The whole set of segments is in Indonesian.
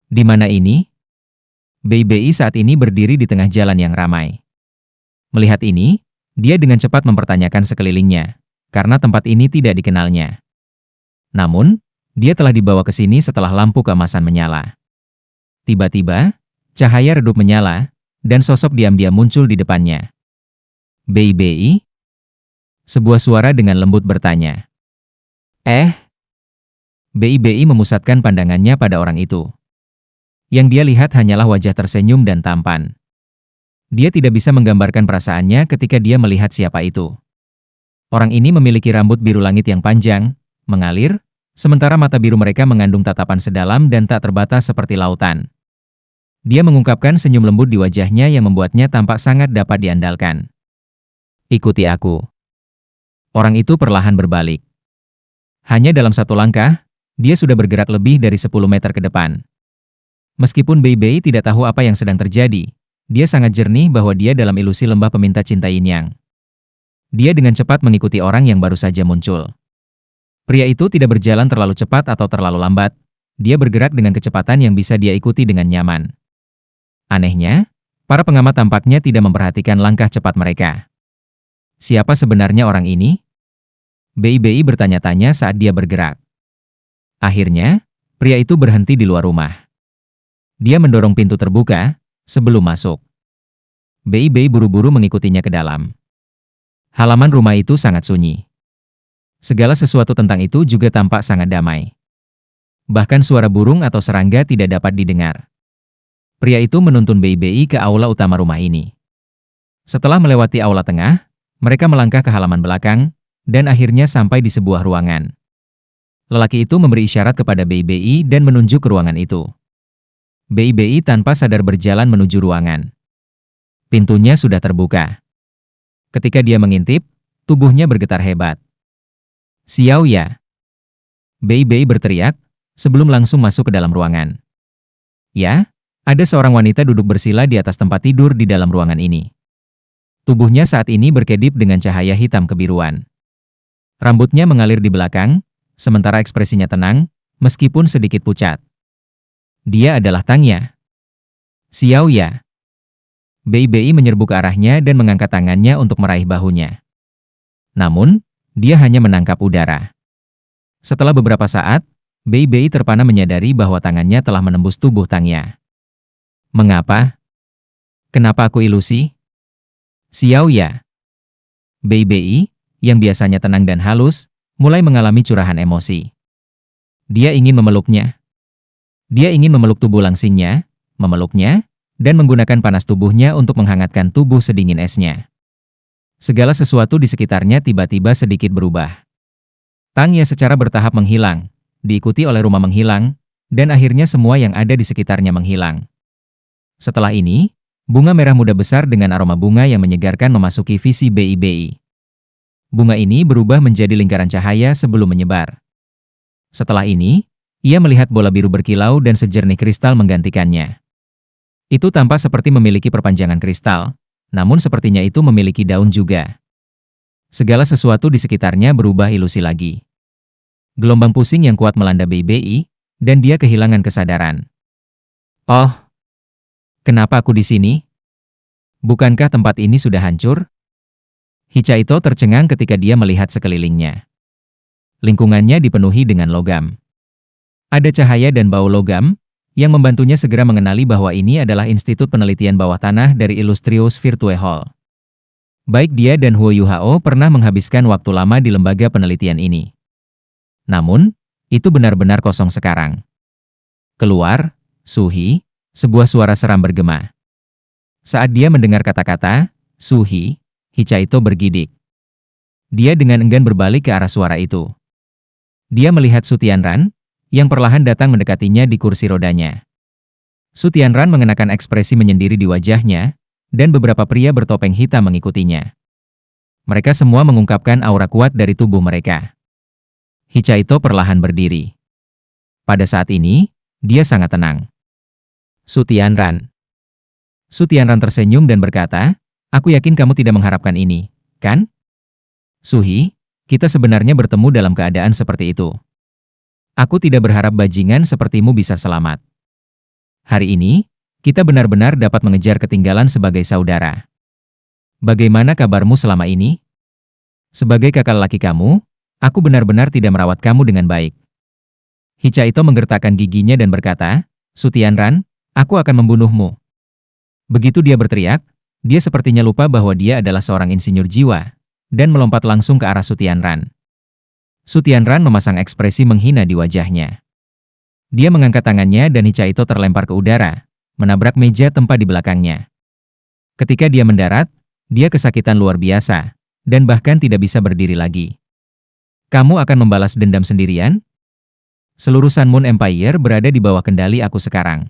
Di mana ini? Bei saat ini berdiri di tengah jalan yang ramai. Melihat ini, dia dengan cepat mempertanyakan sekelilingnya, karena tempat ini tidak dikenalnya. Namun, dia telah dibawa ke sini setelah lampu keemasan menyala. Tiba-tiba, cahaya redup menyala, dan sosok diam-diam muncul di depannya. Bei? Sebuah suara dengan lembut bertanya. Bei memusatkan pandangannya pada orang itu. Yang dia lihat hanyalah wajah tersenyum dan tampan. Dia tidak bisa menggambarkan perasaannya ketika dia melihat siapa itu. Orang ini memiliki rambut biru langit yang panjang, mengalir, sementara mata biru mereka mengandung tatapan sedalam dan tak terbatas seperti lautan. Dia mengungkapkan senyum lembut di wajahnya yang membuatnya tampak sangat dapat diandalkan. Ikuti aku. Orang itu perlahan berbalik. Hanya dalam satu langkah, dia sudah bergerak lebih dari 10 meter ke depan. Meskipun Bei tidak tahu apa yang sedang terjadi, dia sangat jernih bahwa dia dalam ilusi lembah peminta cinta Yin Yang. Dia dengan cepat mengikuti orang yang baru saja muncul. Pria itu tidak berjalan terlalu cepat atau terlalu lambat, dia bergerak dengan kecepatan yang bisa dia ikuti dengan nyaman. Anehnya, para pengamat tampaknya tidak memperhatikan langkah cepat mereka. Siapa sebenarnya orang ini? Bei bertanya-tanya saat dia bergerak. Akhirnya, pria itu berhenti di luar rumah. Dia mendorong pintu terbuka sebelum masuk. Bei buru-buru mengikutinya ke dalam. Halaman rumah itu sangat sunyi. Segala sesuatu tentang itu juga tampak sangat damai. Bahkan suara burung atau serangga tidak dapat didengar. Pria itu menuntun Bei ke aula utama rumah ini. Setelah melewati aula tengah, mereka melangkah ke halaman belakang, dan akhirnya sampai di sebuah ruangan. Lelaki itu memberi isyarat kepada Bei dan menunjuk ke ruangan itu. Bei tanpa sadar berjalan menuju ruangan. Pintunya sudah terbuka. Ketika dia mengintip, tubuhnya bergetar hebat. Xiao Ya! Bei berteriak, sebelum langsung masuk ke dalam ruangan. Ya, ada seorang wanita duduk bersila di atas tempat tidur di dalam ruangan ini. Tubuhnya saat ini berkedip dengan cahaya hitam kebiruan. Rambutnya mengalir di belakang, sementara ekspresinya tenang, meskipun sedikit pucat. Dia adalah Tang Ya. Xiao Ya! Bei menyerbu ke arahnya dan mengangkat tangannya untuk meraih bahunya. Namun, dia hanya menangkap udara. Setelah beberapa saat, Bei terpana menyadari bahwa tangannya telah menembus tubuh Tang Ya. Mengapa? Kenapa aku ilusi? Xiao Ya! Bei, yang biasanya tenang dan halus, mulai mengalami curahan emosi. Dia ingin memeluknya. Dia ingin memeluk tubuh langsingnya, memeluknya, dan menggunakan panas tubuhnya untuk menghangatkan tubuh sedingin esnya. Segala sesuatu di sekitarnya tiba-tiba sedikit berubah. Tang Ya secara bertahap menghilang, diikuti oleh rumah menghilang, dan akhirnya semua yang ada di sekitarnya menghilang. Setelah ini, bunga merah muda besar dengan aroma bunga yang menyegarkan memasuki visi Bei. Bunga ini berubah menjadi lingkaran cahaya sebelum menyebar. Setelah ini, ia melihat bola biru berkilau dan sejernih kristal menggantikannya. Itu tampak seperti memiliki perpanjangan kristal, namun sepertinya itu memiliki daun juga. Segala sesuatu di sekitarnya berubah ilusi lagi. Gelombang pusing yang kuat melanda Bei, dan dia kehilangan kesadaran. Oh, kenapa aku di sini? Bukankah tempat ini sudah hancur? Hichaito tercengang ketika dia melihat sekelilingnya. Lingkungannya dipenuhi dengan logam. Ada cahaya dan bau logam, yang membantunya segera mengenali bahwa ini adalah Institut Penelitian Bawah Tanah dari Illustrious Virtue Hall. Baik dia dan Huo Yuhao pernah menghabiskan waktu lama di lembaga penelitian ini. Namun, itu benar-benar kosong sekarang. Keluar, Suhi, sebuah suara seram bergema. Saat dia mendengar kata-kata, Suhi, Hichaito bergidik. Dia dengan enggan berbalik ke arah suara itu. Dia melihat Su Tianran, yang perlahan datang mendekatinya di kursi rodanya. Su Tianran mengenakan ekspresi menyendiri di wajahnya, dan beberapa pria bertopeng hitam mengikutinya. Mereka semua mengungkapkan aura kuat dari tubuh mereka. Hichaito perlahan berdiri. Pada saat ini, dia sangat tenang. Su Tianran tersenyum dan berkata, "Aku yakin kamu tidak mengharapkan ini, kan? Suhi, kita sebenarnya bertemu dalam keadaan seperti itu. Aku tidak berharap bajingan sepertimu bisa selamat." Hari ini, kita benar-benar dapat mengejar ketinggalan sebagai saudara. Bagaimana kabarmu selama ini? Sebagai kakak laki kamu, aku benar-benar tidak merawat kamu dengan baik. Hichaito menggertakkan giginya dan berkata, Sutianran, aku akan membunuhmu. Begitu dia berteriak, dia sepertinya lupa bahwa dia adalah seorang insinyur jiwa, dan melompat langsung ke arah Sutianran. Sutianran memasang ekspresi menghina di wajahnya. Dia mengangkat tangannya dan Hichaito terlempar ke udara, menabrak meja tempat di belakangnya. Ketika dia mendarat, dia kesakitan luar biasa, dan bahkan tidak bisa berdiri lagi. Kamu akan membalas dendam sendirian? Seluruh Sun Moon Empire berada di bawah kendali aku sekarang.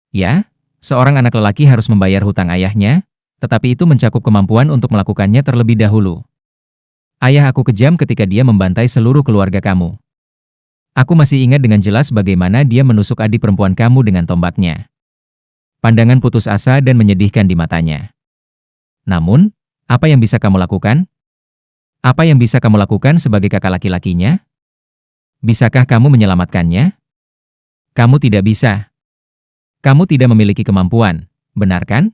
Ya, seorang anak lelaki harus membayar hutang ayahnya, tetapi itu mencakup kemampuan untuk melakukannya terlebih dahulu. Ayah aku kejam ketika dia membantai seluruh keluarga kamu. Aku masih ingat dengan jelas bagaimana dia menusuk adik perempuan kamu dengan tombaknya. Pandangan putus asa dan menyedihkan di matanya. Namun, apa yang bisa kamu lakukan? Apa yang bisa kamu lakukan sebagai kakak laki-lakinya? Bisakah kamu menyelamatkannya? Kamu tidak bisa. Kamu tidak memiliki kemampuan, benar kan?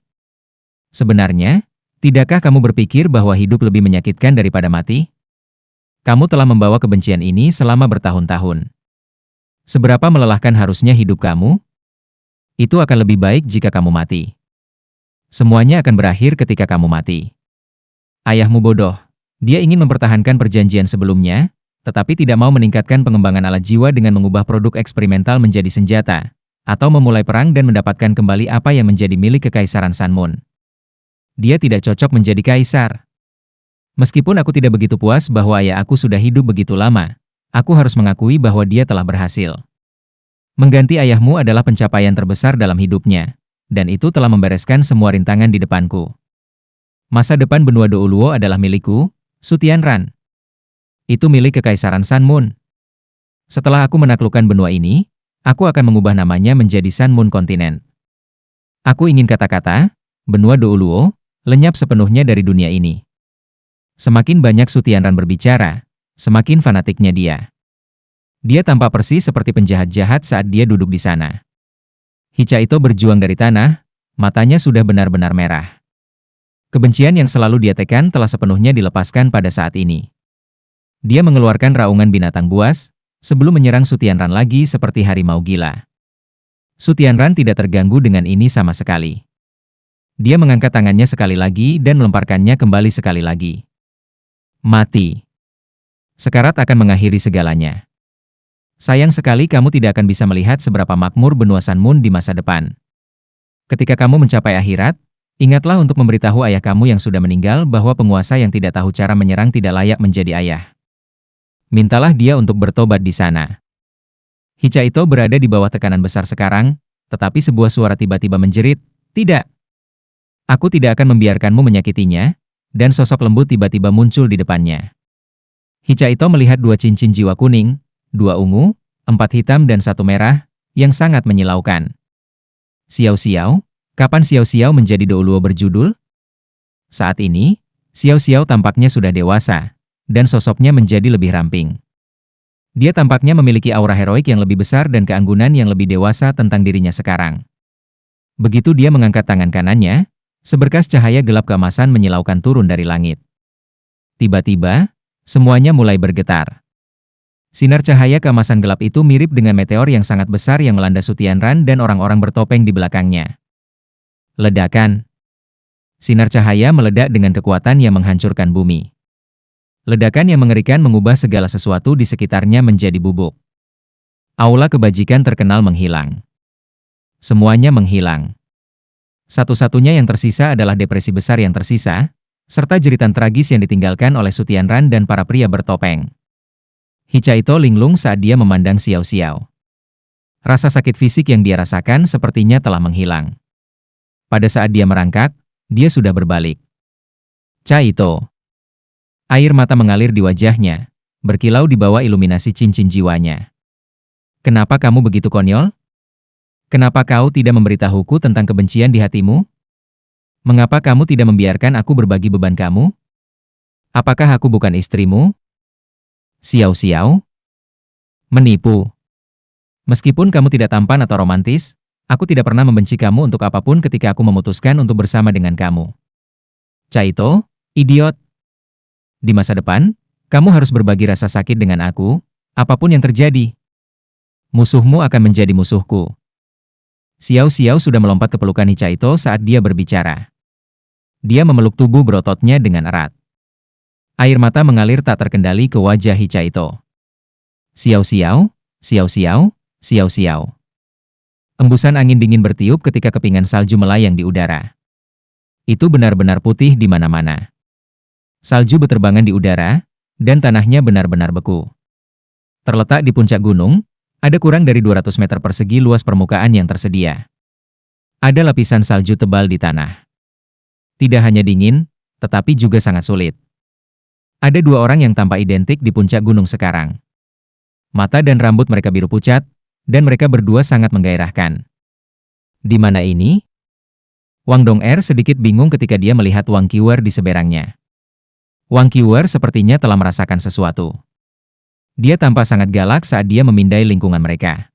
Sebenarnya, tidakkah kamu berpikir bahwa hidup lebih menyakitkan daripada mati? Kamu telah membawa kebencian ini selama bertahun-tahun. Seberapa melelahkan harusnya hidup kamu? Itu akan lebih baik jika kamu mati. Semuanya akan berakhir ketika kamu mati. Ayahmu bodoh. Dia ingin mempertahankan perjanjian sebelumnya, tetapi tidak mau meningkatkan pengembangan alat jiwa dengan mengubah produk eksperimental menjadi senjata, atau memulai perang dan mendapatkan kembali apa yang menjadi milik Kekaisaran Sun Moon. Dia tidak cocok menjadi kaisar. Meskipun aku tidak begitu puas bahwa ayah aku sudah hidup begitu lama, aku harus mengakui bahwa dia telah berhasil. Mengganti ayahmu adalah pencapaian terbesar dalam hidupnya, dan itu telah membereskan semua rintangan di depanku. Masa depan benua Douluo adalah milikku, Sutianran. Itu milik Kekaisaran Sun Moon. Setelah aku menaklukkan benua ini, aku akan mengubah namanya menjadi Sun Moon Continent. Aku ingin kata-kata, benua Douluo, lenyap sepenuhnya dari dunia ini. Semakin banyak Sutianran berbicara, semakin fanatiknya dia. Dia tampak persis seperti penjahat jahat saat dia duduk di sana. Hichaito berjuang dari tanah, matanya sudah benar-benar merah. Kebencian yang selalu dia tekan telah sepenuhnya dilepaskan pada saat ini. Dia mengeluarkan raungan binatang buas, sebelum menyerang Sutianran lagi seperti harimau gila. Sutianran tidak terganggu dengan ini sama sekali. Dia mengangkat tangannya sekali lagi dan melemparkannya kembali sekali lagi. Mati. Sekarat akan mengakhiri segalanya. Sayang sekali kamu tidak akan bisa melihat seberapa makmur benua Sun Moon di masa depan. Ketika kamu mencapai akhirat, ingatlah untuk memberitahu ayah kamu yang sudah meninggal bahwa penguasa yang tidak tahu cara menyerang tidak layak menjadi ayah. Mintalah dia untuk bertobat di sana. Hichaito berada di bawah tekanan besar sekarang, tetapi sebuah suara tiba-tiba menjerit, "Tidak! Aku tidak akan membiarkanmu menyakitinya," dan sosok lembut tiba-tiba muncul di depannya. Hichaito melihat 2 cincin jiwa kuning, 2 ungu, 4 hitam dan 1 merah, yang sangat menyilaukan. Xiao Xiao, kapan Xiao Xiao menjadi Douluo berjudul? Saat ini, Xiao Xiao tampaknya sudah dewasa, dan sosoknya menjadi lebih ramping. Dia tampaknya memiliki aura heroik yang lebih besar dan keanggunan yang lebih dewasa tentang dirinya sekarang. Begitu dia mengangkat tangan kanannya, seberkas cahaya gelap keemasan menyilaukan turun dari langit. Tiba-tiba, semuanya mulai bergetar. Sinar cahaya keemasan gelap itu mirip dengan meteor yang sangat besar yang melanda Sutianran dan orang-orang bertopeng di belakangnya. Ledakan. Sinar cahaya meledak dengan kekuatan yang menghancurkan bumi. Ledakan yang mengerikan mengubah segala sesuatu di sekitarnya menjadi bubuk. Aula kebajikan terkenal menghilang. Semuanya menghilang. Satu-satunya yang tersisa adalah depresi besar yang tersisa, serta jeritan tragis yang ditinggalkan oleh Sutianran dan para pria bertopeng. Hichaito linglung saat dia memandang Xiao Xiao. Rasa sakit fisik yang dia rasakan sepertinya telah menghilang. Pada saat dia merangkak, dia sudah berbalik. Chaito. Air mata mengalir di wajahnya, berkilau di bawah iluminasi cincin jiwanya. Kenapa kamu begitu konyol? Kenapa kau tidak memberitahuku tentang kebencian di hatimu? Mengapa kamu tidak membiarkan aku berbagi beban kamu? Apakah aku bukan istrimu? Xiao Xiao? Menipu. Meskipun kamu tidak tampan atau romantis, Aku tidak pernah membenci kamu untuk apapun ketika aku memutuskan untuk bersama dengan kamu. Chaito, idiot. Di masa depan, kamu harus berbagi rasa sakit dengan aku, apapun yang terjadi. Musuhmu akan menjadi musuhku. Xiao Xiao sudah melompat ke pelukan Chaito saat dia berbicara. Dia memeluk tubuh berototnya dengan erat. Air mata mengalir tak terkendali ke wajah Chaito. Xiao Xiao, Xiao Xiao, Xiao Xiao. Embusan angin dingin bertiup ketika kepingan salju melayang di udara. Itu benar-benar putih di mana-mana. Salju beterbangan di udara, dan tanahnya benar-benar beku. Terletak di puncak gunung, ada kurang dari 200 meter persegi luas permukaan yang tersedia. Ada lapisan salju tebal di tanah. Tidak hanya dingin, tetapi juga sangat sulit. Ada dua orang yang tampak identik di puncak gunung sekarang. Mata dan rambut mereka biru pucat, dan mereka berdua sangat menggairahkan. Di mana ini? Wang Dong'er sedikit bingung ketika dia melihat Wang Qiwer di seberangnya. Wang Qiwer sepertinya telah merasakan sesuatu. Dia tampak sangat galak saat dia memindai lingkungan mereka.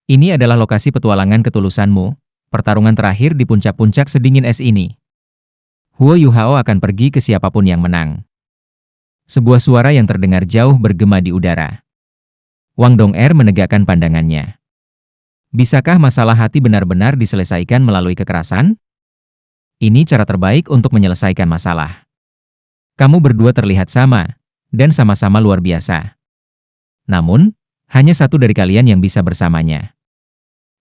Ini adalah lokasi petualangan ketulusanmu, pertarungan terakhir di puncak-puncak sedingin es ini. Huo Yuhao akan pergi ke siapapun yang menang. Sebuah suara yang terdengar jauh bergema di udara. Wang Dong'er menegakkan pandangannya. Bisakah masalah hati benar-benar diselesaikan melalui kekerasan? Ini cara terbaik untuk menyelesaikan masalah. Kamu berdua terlihat sama, dan sama-sama luar biasa. Namun, hanya satu dari kalian yang bisa bersamanya.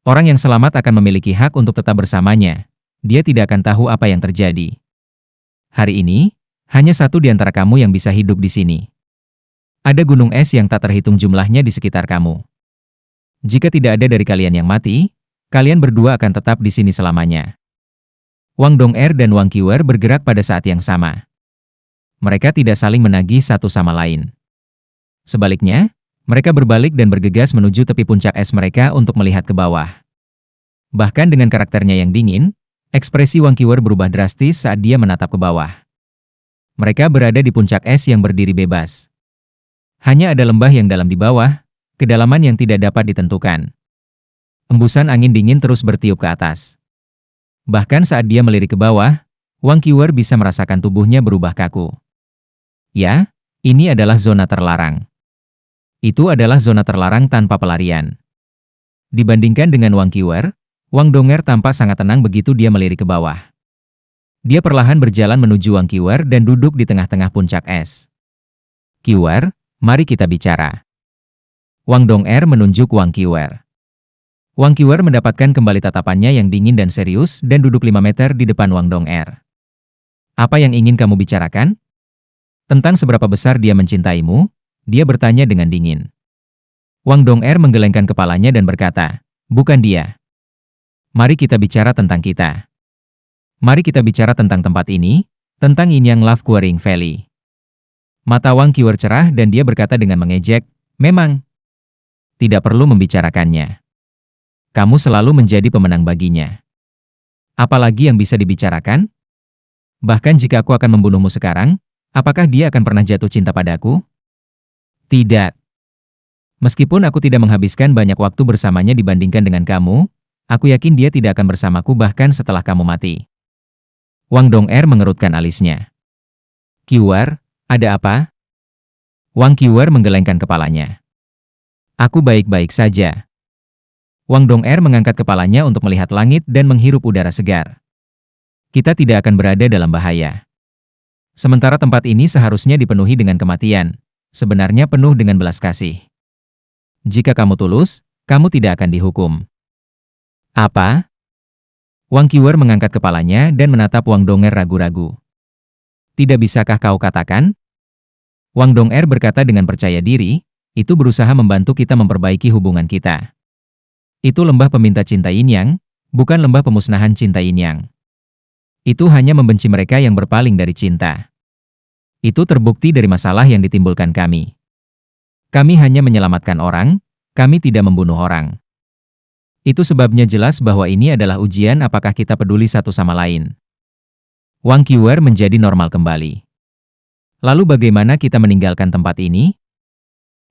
Orang yang selamat akan memiliki hak untuk tetap bersamanya. Dia tidak akan tahu apa yang terjadi. Hari ini, hanya satu di antara kamu yang bisa hidup di sini. Ada gunung es yang tak terhitung jumlahnya di sekitar kamu. Jika tidak ada dari kalian yang mati, kalian berdua akan tetap di sini selamanya. Wang Dong'er dan Wang Qiwer bergerak pada saat yang sama. Mereka tidak saling menagih satu sama lain. Sebaliknya, mereka berbalik dan bergegas menuju tepi puncak es mereka untuk melihat ke bawah. Bahkan dengan karakternya yang dingin, ekspresi Wang Qiwer berubah drastis saat dia menatap ke bawah. Mereka berada di puncak es yang berdiri bebas. Hanya ada lembah yang dalam di bawah, kedalaman yang tidak dapat ditentukan. Embusan angin dingin terus bertiup ke atas. Bahkan saat dia melirik ke bawah, Wang Qiwer bisa merasakan tubuhnya berubah kaku. Ya, ini adalah zona terlarang. Itu adalah zona terlarang tanpa pelarian. Dibandingkan dengan Wang Qiwer, Wang Dong'er tampak sangat tenang begitu dia melirik ke bawah. Dia perlahan berjalan menuju Wang Qiwer dan duduk di tengah-tengah puncak es. Qiwer, mari kita bicara. Wang Dong'er menunjuk Wang Qiwer. Wang Qiwer mendapatkan kembali tatapannya yang dingin dan serius dan duduk 5 meter di depan Wang Dong'er. Apa yang ingin kamu bicarakan? Tentang seberapa besar dia mencintaimu? Dia bertanya dengan dingin. Wang Dong'er menggelengkan kepalanya dan berkata, bukan dia. Mari kita bicara tentang kita. Mari kita bicara tentang tempat ini, tentang Yinyang Love Quarrying Valley. Mata Wang Qiwer cerah dan dia berkata dengan mengejek, memang. Tidak perlu membicarakannya. Kamu selalu menjadi pemenang baginya. Apalagi yang bisa dibicarakan? Bahkan jika aku akan membunuhmu sekarang, apakah dia akan pernah jatuh cinta padaku? Tidak. Meskipun aku tidak menghabiskan banyak waktu bersamanya dibandingkan dengan kamu, aku yakin dia tidak akan bersamaku bahkan setelah kamu mati. Wang Dong'er mengerutkan alisnya. Qiwer, ada apa? Wang Qiwer menggelengkan kepalanya. Aku baik-baik saja. Wang Dong'er mengangkat kepalanya untuk melihat langit dan menghirup udara segar. Kita tidak akan berada dalam bahaya. Sementara tempat ini seharusnya dipenuhi dengan kematian, sebenarnya penuh dengan belas kasih. Jika kamu tulus, kamu tidak akan dihukum. Apa? Wang Qiwer mengangkat kepalanya dan menatap Wang Dong'er ragu-ragu. Tidak bisakah kau katakan? Wang Dong'er berkata dengan percaya diri, itu berusaha membantu kita memperbaiki hubungan kita. Itu lembah peminta cinta Yinyang, bukan lembah pemusnahan cinta Yinyang. Itu hanya membenci mereka yang berpaling dari cinta. Itu terbukti dari masalah yang ditimbulkan kami. Kami hanya menyelamatkan orang, kami tidak membunuh orang. Itu sebabnya jelas bahwa ini adalah ujian apakah kita peduli satu sama lain. Wang Qiwer menjadi normal kembali. Lalu bagaimana kita meninggalkan tempat ini?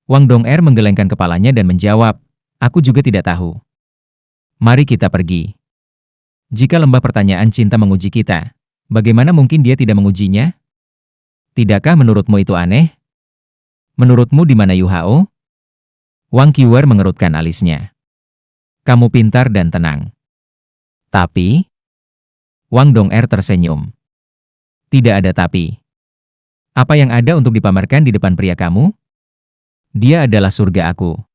Wang Dong'er menggelengkan kepalanya dan menjawab, aku juga tidak tahu. Mari kita pergi. Jika lembah pertanyaan cinta menguji kita, bagaimana mungkin dia tidak mengujinya? Tidakkah menurutmu itu aneh? Menurutmu di mana Yu Hao? Wang Qiwer mengerutkan alisnya. Kamu pintar dan tenang. Tapi? Wang Dong'er tersenyum. Tidak ada tapi. Apa yang ada untuk dipamerkan di depan pria kamu? Dia adalah surga aku.